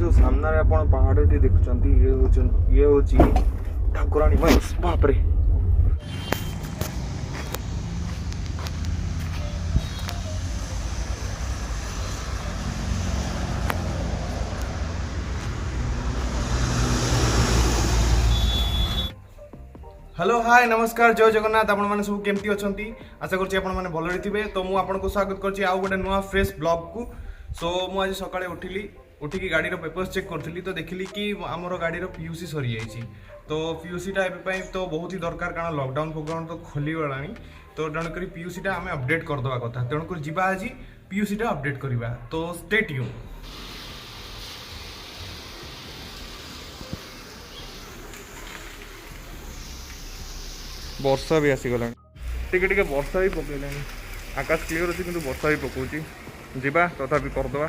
जो सामने आपण पहाड़टी देखुं ये हूँ ठाकुराणी महेश बाप रे। हेलो हाय नमस्कार जय जगन्नाथ आपण मैंने सब केमती अच्छी आशा करछि आपण मैंने भल थे। तो मुझे आपको स्वागत करछि आउ गोटे नुआ फ्रेश ब्लॉग को। सो मुझे आज सकाळे उठिकी गाड़ी पेपर्स चेक करी तो देखिली कि आमर गाड़ी पीयूसी सरी जाइए। तो पीयूसीटा एवं तो बहुत ही दरकार कारण लॉकडाउन फोकडाउन तो खोली गला। तो तेणुक पीयूसीटा आम अपडेट करदे कथा तेणुक जा आज पीयूसीटा अपडेट करवा। तो स्टे ट्यून। वर्षा भी आसीगला टे वर्षा भी पकईला आकाश क्लीयर अच्छी किंतु वर्षा भी पकाउची जीवा तथापि करदवा।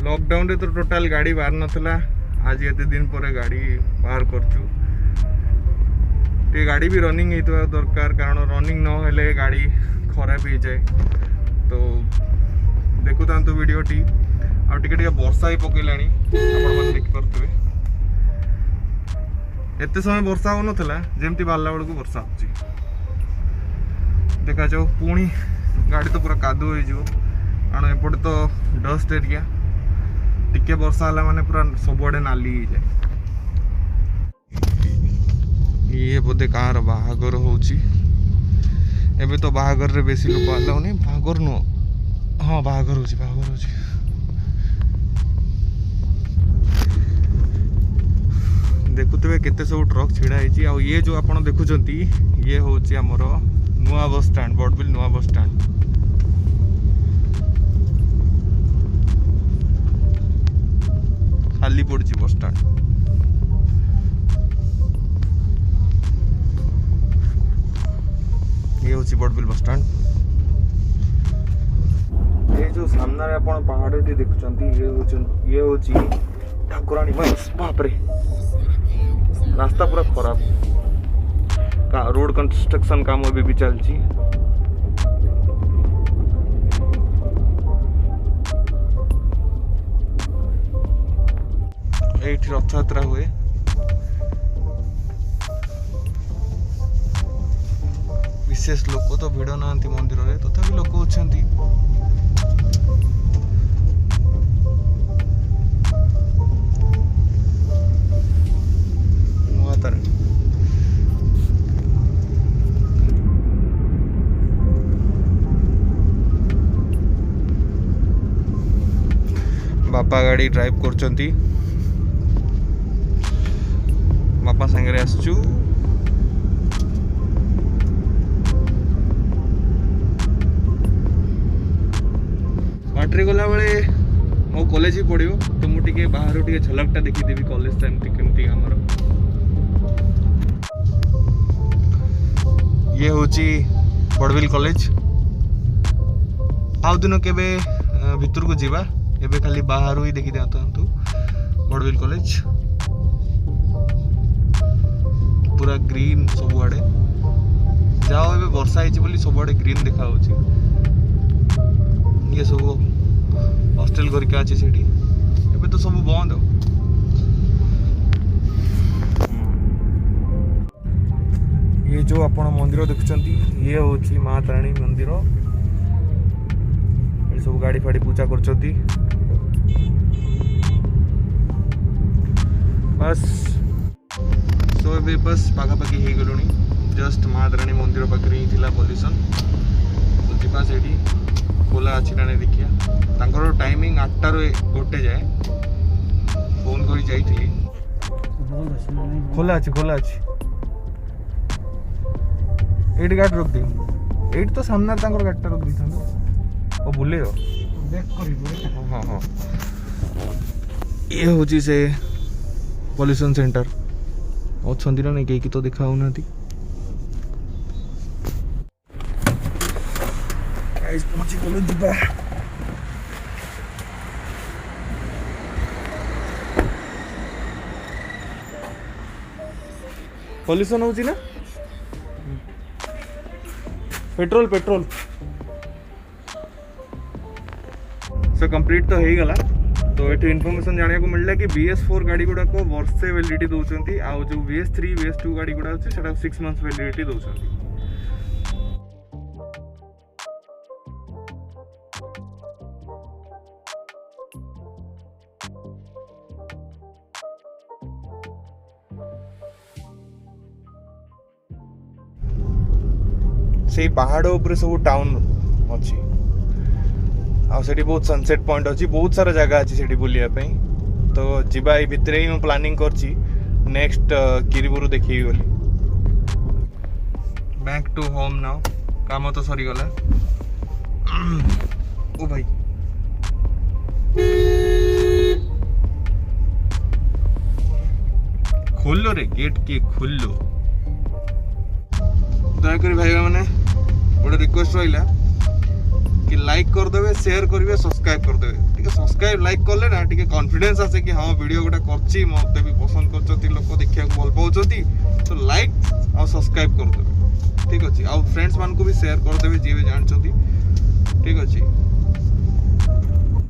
लॉकडाउन रे तो टोटाल गाड़ी बाहर नथला। आज एते दिन पर गाड़ी बाहर करचु टे गाड़ी भी रनिंग होता दरकार कारण रनिंग न हेले गाड़ी खराब हो जाए। तो देखु था वीडियो टी आटे वर्षा ही पकईला देखिपे एत समय वर्षा हो नाला जमती बाहरला बेलू वर्षा हो देखा जाओ पुणी गाड़ी तो पूरा कादू हो कारण एपटे तो डस्ट एरिया टिके वर्षा है माने पूरा सबुआडे नाली हो जाए। ये बोधे कहाँ बाहागर होची एबे तो बाहागर रे बेसी लोक आलाउनी बाहागर नुह हाँ बाहागर होची देखुवे केते सब ट्रक छिड़ा है। आ ये जो आपण देखुचंती ये होची हमर नुआ बस स्टैंड बड़बिल नुआ बस स्टैंड। खाली पड़ी बस स्टैंड ये होची बड़बिल बस स्टैंड। ये जो सामने आपण पहाड़टी देखुं ये हूँ ठाकुराणी महेश बाप रे। रास्ता पूरा खराब रोड कंस्ट्रक्शन काम अभी भी चलती। एठी रथ यात्रा हुए विशेष लोक तो भिड़ ना मंदिर रे तथापि लोक अच्छी। बापा गाड़ी ड्राइव करचंती बापा संगे आसचु बाटरी गला बेले मो कॉलेज ही पड़ो तो मुझे बाहर टे झलकटा देखीदेवी कॉलेज टाइम केमती आमर। ये होची बड़बिल कॉलेज आउ दिन के भितर को जीवा एबे खाली बाहर ही देखी दिखाता बड़बिल कॉलेज पूरा ग्रीन सबुआडे जाओ एबे वर्षा होती सबुआडे ग्रीन देखा ये सब हॉस्टेल करके अच्छे सेठी एबे तो सब बंद। ये जो आपण मंदिर देखुचंती ये होची माँ ताराणी मंदिर। ये सब गाड़ी फाड़ी पूजा करचंती बस। सो ए बस पाखापाखि हो गलुनी जस्ट माँ ताराणी मंदिर पाखे ही थिला पॉल्यूशन। तो जीवा सेठी खोला अच्छी ना देखिया तांकर टाइमिंग 8 ରୁ 1 जाए फोन करी जाइथिली खोला अच्छी एट गाड़ी रख दियो एट तो सामने तांकर गाड़ीटा रख दी ओ बुले हाँ हाँ ये हूँ से पॉल्यूशन सेंटर अच्छा ना नहीं कहीं तो देखा होना पहुंची गलु जीवा। पॉल्यूशन होची ना पेट्रोल पेट्रोल सो कंप्लीट तो हो गला। तो ये इनफॉरमेशन जाना को मिलला कि BS4 गाड़ी गुड़ाक वर्षे वैलिडिटी दौरान आउ जो BS3 BS2 गाड़ी गुड़ा अच्छे 6 मंथ्स वैलिडिटी दौरान। से पहाड़ ऊपर सब टाउन अच्छी आठी बहुत सनसेट पॉइंट अच्छी बहुत सारा जगह अच्छी से बुलिया तो जीवा ये भितर ही मैं प्लानिंग करची नेक्स्ट किरीबुरु देखिए बोली। बैक टू होम नाउ काम तो सरी गला। ओ भाई खोलो रे गेट के खोलो। दयाकोरी भाई मैंने गोटे रिक्वेस्ट रहा कि लाइक करदे शेयर करेंगे सब्सक्राइब करदे टे सब्सक्राइब लाइक कले ना टे कॉन्फिडेंस आसे कि हाँ वीडियो गोटे कर मत भी पसंद कर लोक देखा भल पाँच तो लाइक आ सब्सक्राइब करदे ठीक अच्छे। आउ फ्रेंड्स मान को भी शेयर करदे जी भी जानते ठीक अच्छे।